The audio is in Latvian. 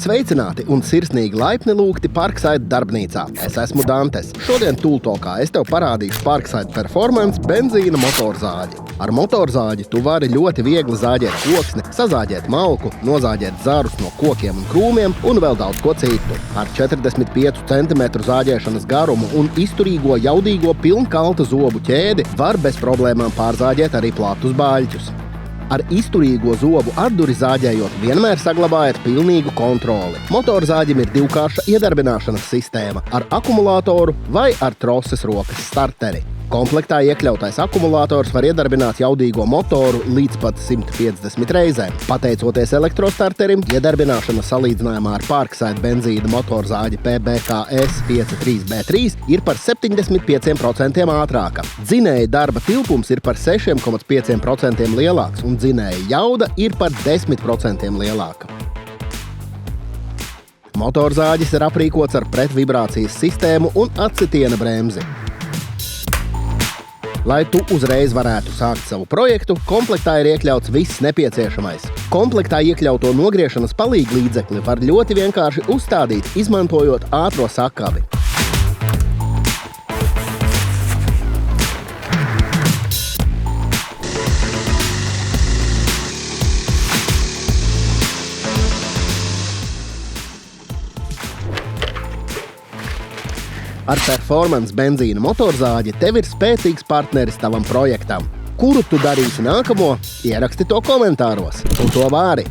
Sveicināti un sirsnīgi laipni lūgti Parkside darbnīcā. Es esmu Dantes. Šodien Tūltokā es tev parādīšu Parkside Performance benzīna motorzāģi. Ar motorzāģi tu vari ļoti viegli zāģēt koksni, sazāģēt malku, nozāģēt zarus no kokiem un krūmiem un vēl daudz ko citu. Ar 45 cm zāģēšanas garumu un izturīgo jaudīgo pilnkalta zobu ķēdi var bez problēmām pārzāģēt arī platus bāļķus. Ar izturīgo zobu atduri zāģējot vienmēr saglabājiet pilnīgu kontroli. Motorzāģim ir divkārša iedarbināšanas sistēma ar akumulātoru vai ar troses rokas starteri. Komplektā iekļautais akumulators var iedarbināt jaudīgo motoru līdz pat 150 reizēm. Pateicoties elektrostarterim, iedarbināšana salīdzinājumā ar Parkside benzīna motorzāģi PBKS 53B3 ir par 75% ātrāka. Dzinēja darba tilpums ir par 6,5% lielāks un dzinēja jauda ir par 10% lielāka. Motorzāģis ir aprīkots ar pretvibrācijas sistēmu un atsitiena bremzi. Lai tu uzreiz varētu sākt savu projektu, komplektā ir iekļauts viss nepieciešamais. Komplektā iekļauto nogriešanas palīglīdzekli var ļoti vienkārši uzstādīt, izmantojot ātro sakavi. Ar Performance benzīna motorzāģi tev ir spēcīgs partneris tavam projektam. Kuru tu darīsi nākamo? Ieraksti to komentāros, un to vari!